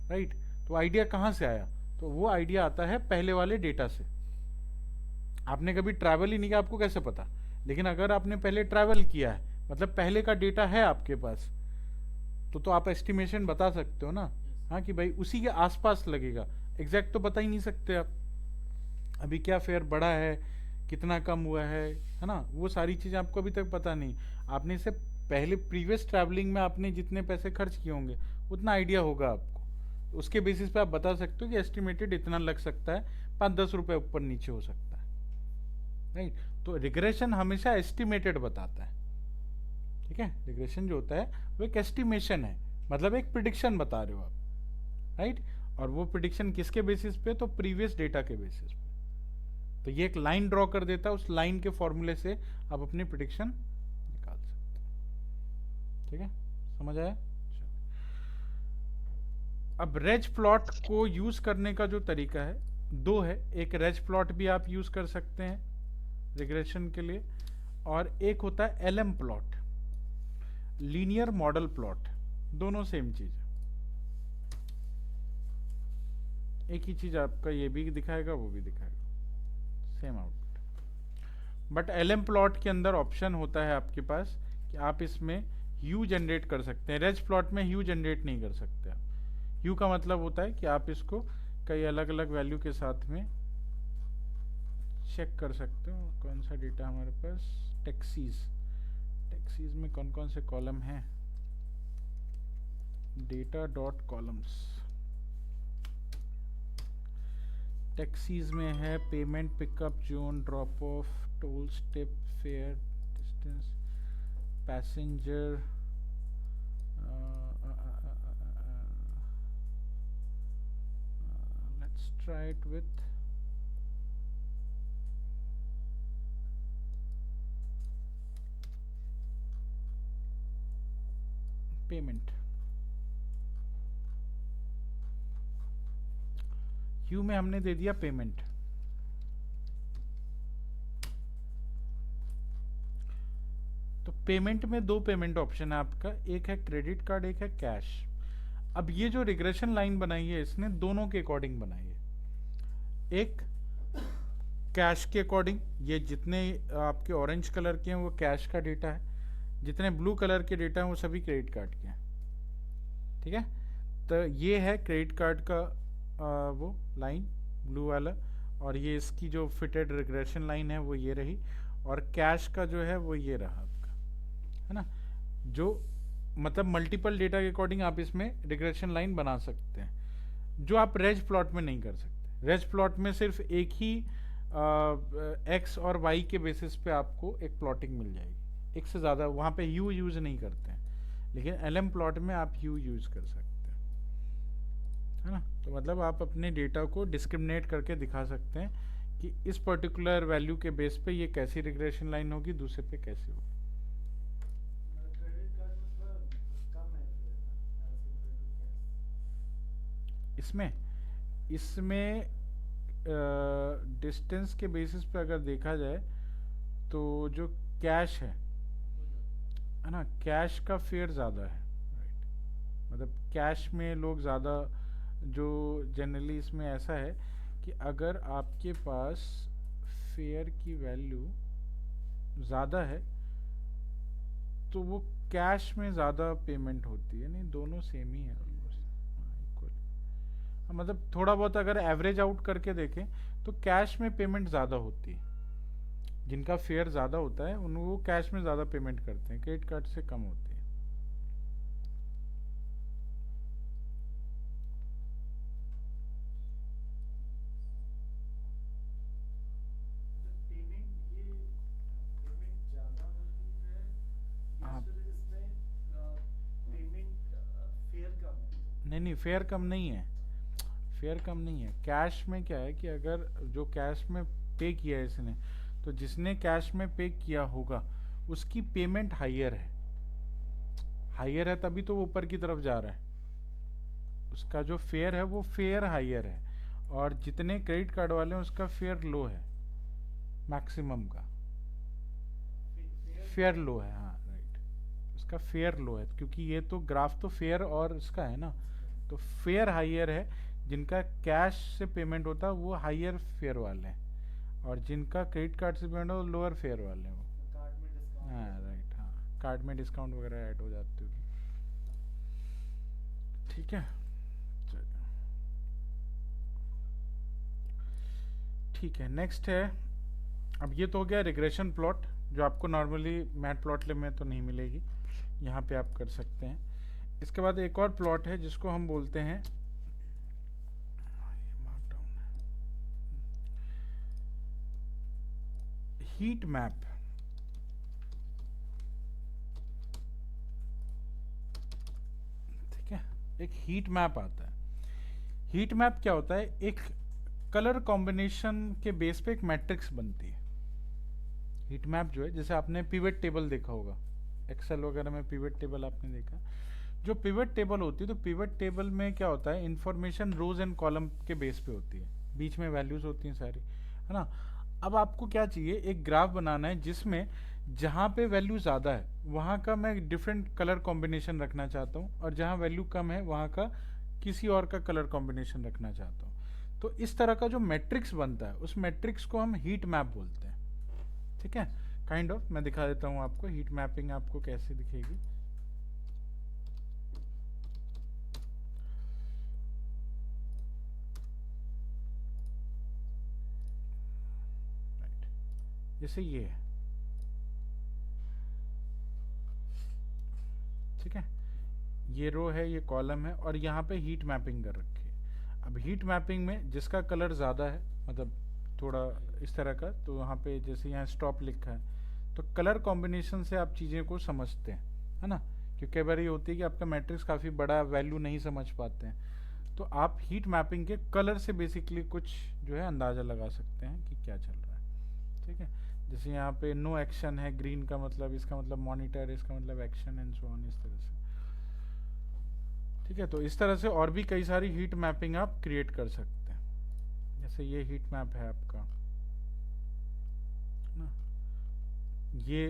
राइट। तो आइडिया कहाँ से आया, तो वो आइडिया आता है पहले वाले डेटा से। आपने कभी ट्रैवल ही नहीं किया, आपको कैसे पता। लेकिन अगर आपने पहले ट्रैवल किया है, मतलब पहले का डेटा है आपके पास, तो आप एस्टिमेशन बता सकते हो ना। हाँ कि भाई उसी के आसपास लगेगा, एग्जैक्ट तो बता ही नहीं सकते आप। अभी क्या फेयर बढ़ा है, कितना कम हुआ है ना, वो सारी चीज़ें आपको अभी तक पता नहीं। आपने इससे पहले प्रीवियस ट्रैवलिंग में आपने जितने पैसे खर्च किए होंगे उतना आइडिया होगा आपको, उसके बेसिस पे आप बता सकते हो कि एस्टिमेटेड इतना लग सकता है, 5-10 रुपये ऊपर नीचे हो सकता है, राइट। तो रिग्रेशन हमेशा एस्टिमेटेड बताता है, ठीक है। रिग्रेशन जो होता है वो एक एस्टिमेशन है, मतलब एक प्रिडिक्शन बता रहे हो आप, राइट। और वो प्रिडिक्शन किसके बेसिस पे, तो प्रीवियस डेटा के बेसिस पे। तो ये एक लाइन ड्रॉ कर देता है, उस लाइन के फॉर्मूले से आप अपनी प्रिडिक्शन निकाल सकते हैं, ठीक है, समझ आया। अब रेज प्लॉट को यूज करने का जो तरीका है दो है, एक रेज प्लॉट भी आप यूज कर सकते हैं रिग्रेशन के लिए, और एक होता है LM plot, linear model plot, दोनों सेम चीज है, एक ही चीज आपका ये भी दिखाएगा वो भी दिखाएगा, same output. But LM plot के अंदर ऑप्शन होता है आपके पास कि आप इसमें ह्यू जनरेट कर सकते हैं, रेज प्लॉट में ह्यू जनरेट नहीं कर सकते आप। ह्यू का मतलब होता है कि आप इसको कई अलग अलग वैल्यू के साथ में चेक कर सकते हो। कौन सा डेटा हमारे पास, टैक्सीज, टैक्सीज में कौन कौन से कॉलम हैं, डेटा डॉट कॉलम्स, टैक्सीज में है payment, pickup, zone, drop of, toll, step, fair, distance, passenger, let's try it with payment. Q में हमने दे दिया पेमेंट, तो पेमेंट में दो पेमेंट ऑप्शन है आपका, एक है क्रेडिट कार्ड, एक है कैश। अब ये जो रिग्रेशन लाइन बनाई है इसने दोनों के अकॉर्डिंग बनाई है, एक कैश के अकॉर्डिंग, ये जितने आपके ऑरेंज कलर के हैं वो कैश का डेटा है, जितने ब्लू कलर के डेटा हैं वो सभी क्रेडिट कार्ड के हैं, ठीक है। तो ये है क्रेडिट कार्ड का वो लाइन ब्लू वाला, और ये इसकी जो फिटेड रिग्रेशन लाइन है वो ये रही, और कैश का जो है वो ये रहा आपका, है ना। जो मतलब मल्टीपल डेटा के अकॉर्डिंग आप इसमें रिग्रेशन लाइन बना सकते हैं, जो आप रेज प्लॉट में नहीं कर सकते। रेज प्लॉट में सिर्फ एक ही एक्स और वाई के बेसिस पे आपको एक प्लॉटिंग मिल जाएगी, एक से ज़्यादा वहाँ पे यू यूज़ नहीं करते हैं, लेकिन एलएम प्लॉट में आप यू यूज़ कर सकते हैं, है ना। तो मतलब आप अपने डेटा को डिस्क्रिमिनेट करके दिखा सकते हैं कि इस पर्टिकुलर वैल्यू के बेस पे ये कैसी रिग्रेशन लाइन होगी, दूसरे पे कैसी होगी। क्रेडिट कार्ड में थोड़ा कम है फिर एज कम्पेयर टू कैश। इसमें डिस्टेंस के बेसिस पे अगर देखा जाए तो जो कैश है ना, कैश का फेयर ज़्यादा है, राइट। मतलब कैश में लोग ज़्यादा, जो जनरली इसमें ऐसा है कि अगर आपके पास फेयर की वैल्यू ज़्यादा है तो वो कैश में ज़्यादा पेमेंट होती है, नहीं दोनों सेम ही है ऑलमोस्ट इक्वल। मतलब थोड़ा बहुत अगर एवरेज आउट करके देखें तो कैश में पेमेंट ज़्यादा होती है, जिनका फेयर ज़्यादा होता है उन वो कैश में ज़्यादा पेमेंट करते हैं, क्रेडिट कार्ड से कम होती है। पेमेंट ज़्यादा होती है या हाँ। फिर इसमें पेमेंट फेयर कम है? नहीं फेयर कम नहीं है, फेयर कम नहीं है। कैश में क्या है कि अगर जो कैश में पे किया है इसने, तो जिसने कैश में पे किया होगा उसकी पेमेंट हायर है। हायर है तभी तो वो ऊपर की तरफ जा रहा है। उसका जो फेयर है वो फेयर हायर है, और जितने क्रेडिट कार्ड वाले हैं उसका फेयर लो है, मैक्सिमम का फेयर लो है। हाँ राइट, उसका फेयर लो है, क्योंकि ये तो ग्राफ तो फेयर और इसका है ना, तो फेयर हायर है। जिनका कैश से पेमेंट होता है वो हायर फेयर वाले हैं, और जिनका क्रेडिट कार्ड से पेमेंट हो लोअर फेयर वाले हैं वो। कार्ड में डिस्काउंट। हाँ राइट, हाँ कार्ड में डिस्काउंट वगैरह ऐड हो जाते होगी। ठीक है, चलिए ठीक है। नेक्स्ट है, अब ये तो हो गया रिग्रेशन प्लॉट, जो आपको नॉर्मली मैट प्लॉट में तो नहीं मिलेगी, यहाँ पे आप कर सकते हैं। इसके बाद एक और प्लॉट है जिसको हम बोलते हैं, हीट मैप। ठीक है, एक हीट मैप आता है। हीट मैप क्या होता है, एक कलर कॉम्बिनेशन के बेस पे एक मैट्रिक्स बनती है। हीट मैप जो है, जैसे आपने पिवट टेबल देखा होगा, एक्सेल वगैरह में पिवट टेबल आपने देखा। जो पिवट टेबल होती है, तो पिवट टेबल में क्या होता है, इंफॉर्मेशन रोज एंड कॉलम के बेस पे होती है, बीच में वैल्यूज होती हैं सारी, है ना। अब आपको क्या चाहिए, एक ग्राफ बनाना है जिसमें जहाँ पे वैल्यू ज़्यादा है वहाँ का मैं डिफरेंट कलर कॉम्बिनेशन रखना चाहता हूँ, और जहाँ वैल्यू कम है वहाँ का किसी और का कलर कॉम्बिनेशन रखना चाहता हूँ। तो इस तरह का जो मैट्रिक्स बनता है, उस मैट्रिक्स को हम हीट मैप बोलते हैं। ठीक है, काइंड ऑफ मैं दिखा देता हूँ आपको हीट मैपिंग आपको कैसे दिखेगी। जैसे ये है, ठीक है, ये रो है, ये कॉलम है, और यहाँ पे हीट मैपिंग कर रखी है। अब हीट मैपिंग में जिसका कलर ज़्यादा है, मतलब थोड़ा इस तरह का, तो यहाँ पे जैसे यहाँ स्टॉप लिखा है, तो कलर कॉम्बिनेशन से आप चीज़ें को समझते हैं, है ना। क्योंकि कई बार ये होती है कि आपका मैट्रिक्स काफ़ी बड़ा, वैल्यू नहीं समझ पाते हैं, तो आप हीट मैपिंग के कलर से बेसिकली कुछ जो है अंदाज़ा लगा सकते हैं कि क्या चल रहा है। ठीक है, जैसे यहाँ पे नो एक्शन है, ग्रीन का मतलब, इसका मतलब मॉनिटर, इसका मतलब एक्शन एंड सो ऑन, इस तरह से। ठीक है, तो इस तरह से और भी कई सारी हीट मैपिंग आप क्रिएट कर सकते हैं। जैसे ये हीट मैप है आपका ना, ये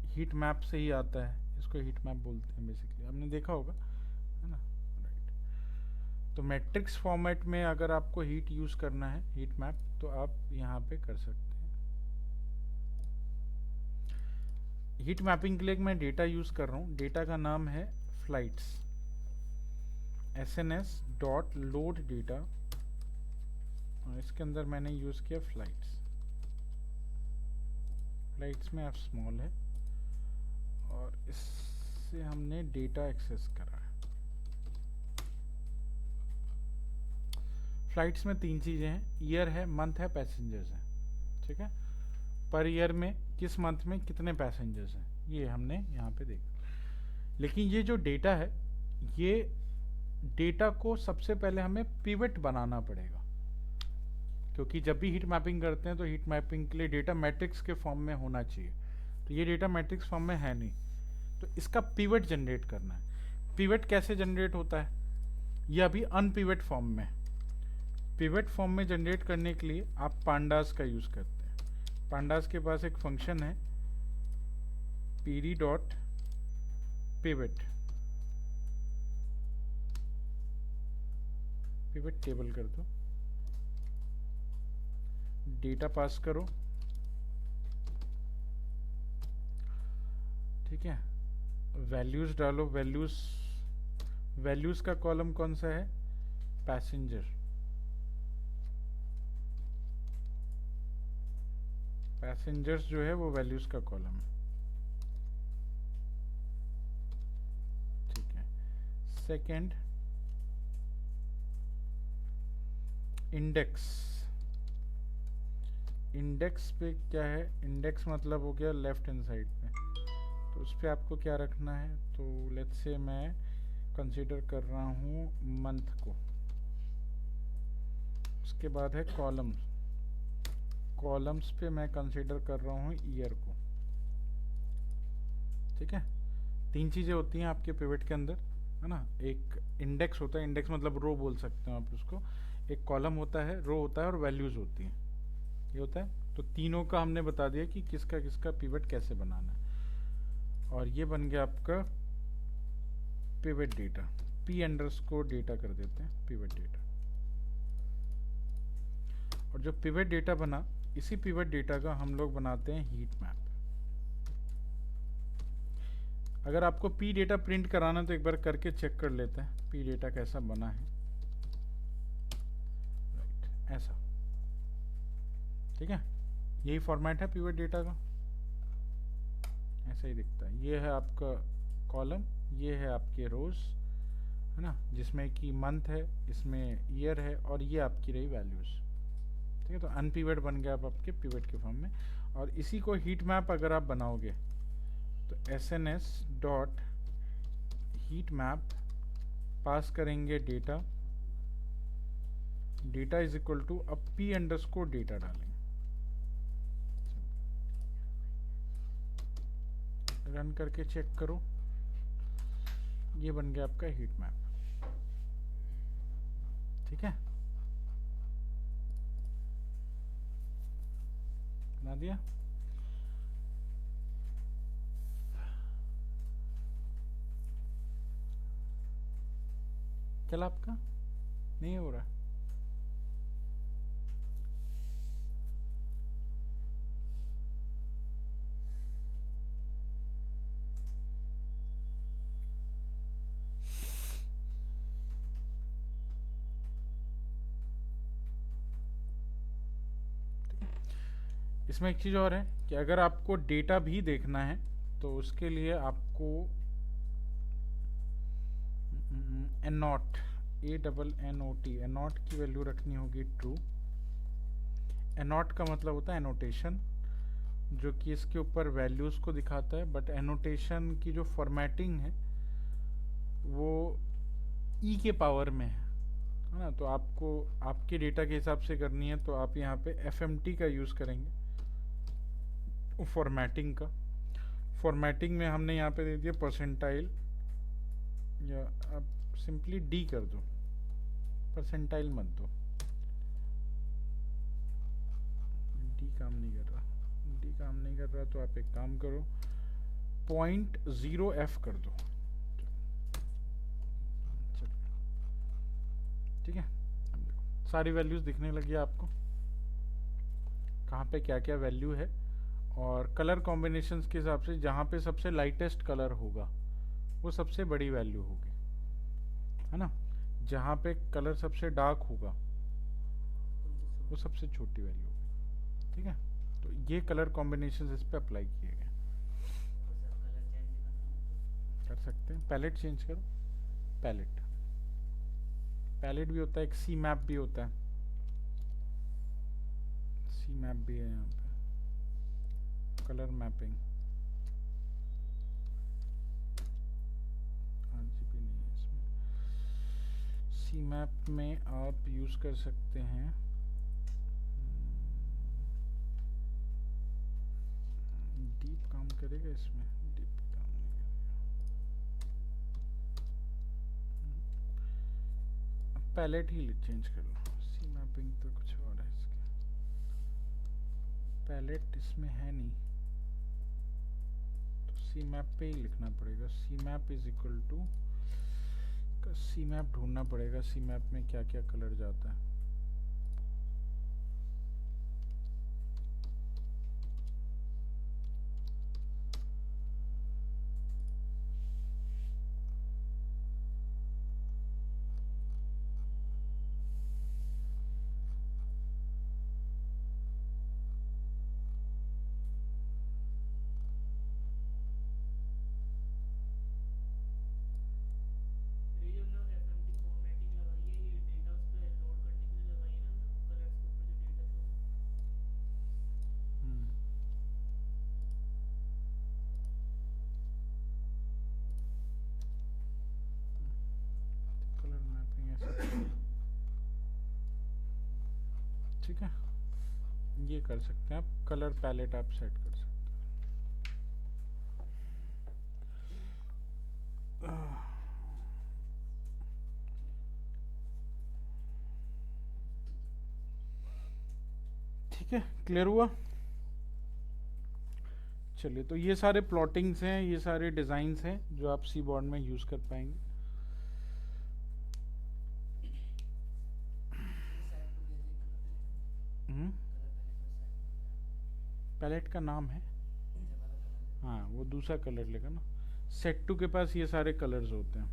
हीट मैप से ही आता है, इसको हीट मैप बोलते हैं बेसिकली, आपने देखा होगा, है ना। राइट, तो मैट्रिक्स फॉर्मेट में अगर आपको हीट यूज़ करना है, हीट मैप, तो आप यहाँ पे कर सकते हैं। हीट मैपिंग के लिए मैं डेटा यूज़ कर रहा हूँ, डेटा का नाम है flights, SNS dot load data, और इसके अंदर मैंने यूज़ किया फ्लाइट्स। फ्लाइट्स में एफ स्मॉल है, और इससे हमने डेटा एक्सेस करा है। फ्लाइट्स में 3 चीज़ें हैं, ईयर है, मंथ है, पैसेंजर्स हैं। ठीक है, पर ईयर में किस मंथ में कितने पैसेंजर्स हैं, ये हमने यहाँ पे देखा। लेकिन ये जो डेटा है, ये डेटा को सबसे पहले हमें पिवट बनाना पड़ेगा, क्योंकि जब भी हीट मैपिंग करते हैं तो हीट मैपिंग के लिए डेटा मैट्रिक्स के फॉर्म में होना चाहिए। तो ये डेटा मैट्रिक्स फॉर्म में है नहीं, तो इसका पिवट जनरेट करना है। पिवट कैसे जनरेट होता है, ये अभी अनपिवट फॉर्म में। पिवट फॉर्म में जनरेट करने के लिए आप पांडास का यूज़ करते हैं। पांडास के पास एक फंक्शन है pd dot pivot, pivot table कर दो, डेटा पास करो, ठीक है, वैल्यूज डालो, वैल्यूज का कॉलम कौन सा है, पैसेंजर, पैसेंजर्स जो है वो वैल्यूज का कॉलम है। ठीक है, सेकंड इंडेक्स, इंडेक्स पे क्या है, इंडेक्स मतलब हो गया लेफ्ट हैंड साइड पे, तो उस पर आपको क्या रखना है, तो लेट्स से मैं कंसीडर कर रहा हूँ मंथ को, उसके बाद है कॉलम्स। कॉलम्स पे मैं कंसीडर कर रहा हूँ ईयर को। ठीक है, तीन चीज़ें होती हैं आपके पिवट के अंदर, है ना। एक इंडेक्स होता है, इंडेक्स मतलब रो बोल सकते हो आप उसको। एक कॉलम होता है, रो होता है और वैल्यूज़ होती हैं, ये होता है। तो तीनों का हमने बता दिया कि किसका किसका पिवट कैसे बनाना है। और ये बन गया आपका pivot data. P underscore data कर देते हैं पिवट डेटा। और जो पिवट डेटा बना, इसी पिवट डेटा का हम लोग बनाते हैं हीट मैप। अगर आपको पी डेटा प्रिंट कराना तो एक बार करके चेक कर लेते हैं पी डेटा कैसा बना है। राइट, ऐसा। ठीक है, यही फॉर्मेट है पिवट डेटा का, ऐसा ही दिखता है। ये है आपका कॉलम, ये है आपके रोज, है ना, जिसमें कि मंथ है, इसमें ईयर है, और ये आपकी रही वैल्यूज। ठीक है, तो अनपिवट बन गया आप आपके पिवट के फॉर्म में। और इसी को हीट मैप अगर आप बनाओगे तो SNS dot heat map pass करेंगे data, data is equal to अब पी अंडरस्कोर डेटा डालेंगे। रन करके चेक करो, ये बन गया आपका हीट मैप। ठीक है, बना दिया। चल आपका नहीं हो रहा। इसमें एक चीज़ और है कि अगर आपको डेटा भी देखना है तो उसके लिए आपको एनॉट, ANNOT, एनॉट की वैल्यू रखनी होगी ट्रू। एनॉट का मतलब होता है एनोटेशन, जो कि इसके ऊपर वैल्यूज़ को दिखाता है। बट एनोटेशन की जो फॉर्मेटिंग है वो ई के पावर में है ना। तो आपको आपके डेटा के हिसाब से करनी है तो आप यहाँ पे FMT का यूज़ करेंगे फॉर्मेटिंग का। फॉर्मेटिंग में हमने यहाँ पे दे दिया परसेंटाइल, या आप सिंपली D कर दो, परसेंटाइल मत दो, D काम नहीं कर रहा। D काम नहीं कर रहा तो आप एक काम करो, 0.0F कर दो। ठीक है, अब देखो सारी वैल्यूज़ दिखने लगी आपको, कहाँ पे क्या क्या वैल्यू है। और कलर कॉम्बिनेशंस के हिसाब से जहाँ पे सबसे लाइटेस्ट कलर होगा वो सबसे बड़ी वैल्यू होगी, है ना। जहाँ पे कलर सबसे डार्क होगा वो सबसे छोटी वैल्यू होगी। ठीक है, तो ये कलर कॉम्बिनेशंस इस पे अप्लाई किए गए। कर सकते हैं, पैलेट चेंज करो। पैलेट पैलेट भी होता है, एक सी मैप भी होता है, सी मैप भी है यहाँ पे, कलर मैपिंग। RGB नहीं है इसमें। सी मैप में आप यूज कर सकते हैं डीप काम करेगा इसमें, डीप काम नहीं करेगा। पैलेट ही चेंज कर लो, सी मैपिंग तो कुछ और है इसके, पैलेट इसमें है नहीं तो सी मैप पे ही लिखना पड़ेगा। C map is equal to, c map ढूंढना पड़ेगा, सी मैप में क्या क्या कलर जाता है। ये जो हमने FMT फॉर्मेटिंग लगाई है, ये डेटा उस पे लोड करने के ठीक है, ये कर सकते हैं आप, कलर पैलेट आप सेट कर सकते हैं। ठीक है, क्लियर हुआ? चलिए, तो ये सारे प्लॉटिंग्स हैं, ये सारे डिज़ाइंस हैं जो आप सीबॉर्ड में यूज़ कर पाएंगे। पैलेट का नाम है, हाँ वो दूसरा कलर लेगा ना। सेट टू के पास ये सारे कलर्स होते हैं,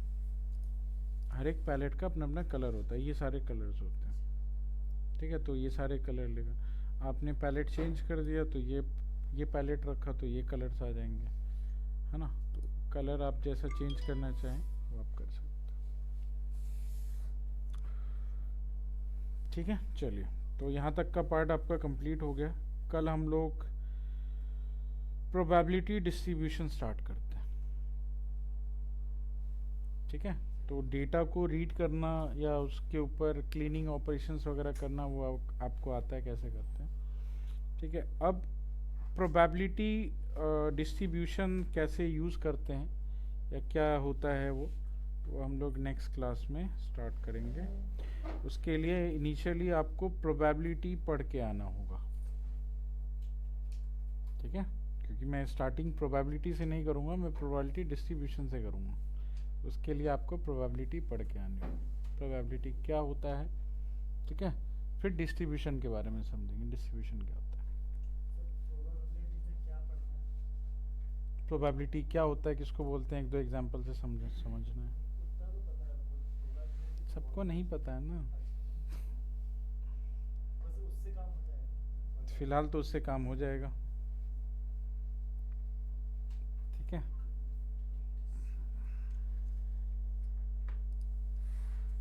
हर एक पैलेट का अपना अपना कलर होता है, ये सारे कलर्स होते हैं। ठीक है, तो ये सारे कलर लेगा। आपने पैलेट चेंज कर दिया तो ये पैलेट रखा तो ये कलर्स आ जाएंगे, है ना। तो कलर आप जैसा चेंज करना चाहें वो आप कर सकते हैं। ठीक है, चलिए, तो यहाँ तक का पार्ट आपका कंप्लीट हो गया। कल हम लोग प्रोबेबिलिटी डिस्ट्रीब्यूशन स्टार्ट करते हैं। ठीक है, तो डेटा को रीड करना या उसके ऊपर क्लीनिंग ऑपरेशंस वगैरह करना वो आपको आता है कैसे करते हैं। ठीक है, अब प्रोबेबिलिटी डिस्ट्रीब्यूशन कैसे यूज़ करते हैं या क्या होता है वो हम लोग नेक्स्ट क्लास में स्टार्ट करेंगे। उसके लिए इनिशियली आपको प्रोबेबिलिटी पढ़ के आना होगा। ठीक है, क्योंकि मैं स्टार्टिंग प्रोबेबिलिटी से नहीं करूँगा, मैं प्रोबेबिलिटी डिस्ट्रीब्यूशन से करूँगा। उसके लिए आपको प्रोबेबिलिटी पढ़ के आनी होगी, प्रोबेबिलिटी क्या होता है। ठीक है, फिर डिस्ट्रीब्यूशन के बारे में समझेंगे, डिस्ट्रीब्यूशन क्या होता है। प्रोबेबिलिटी क्या होता है, किसको बोलते हैं, एक दो एग्जांपल से समझना है। सबको नहीं पता है ना, फिलहाल तो उससे काम हो जाएगा।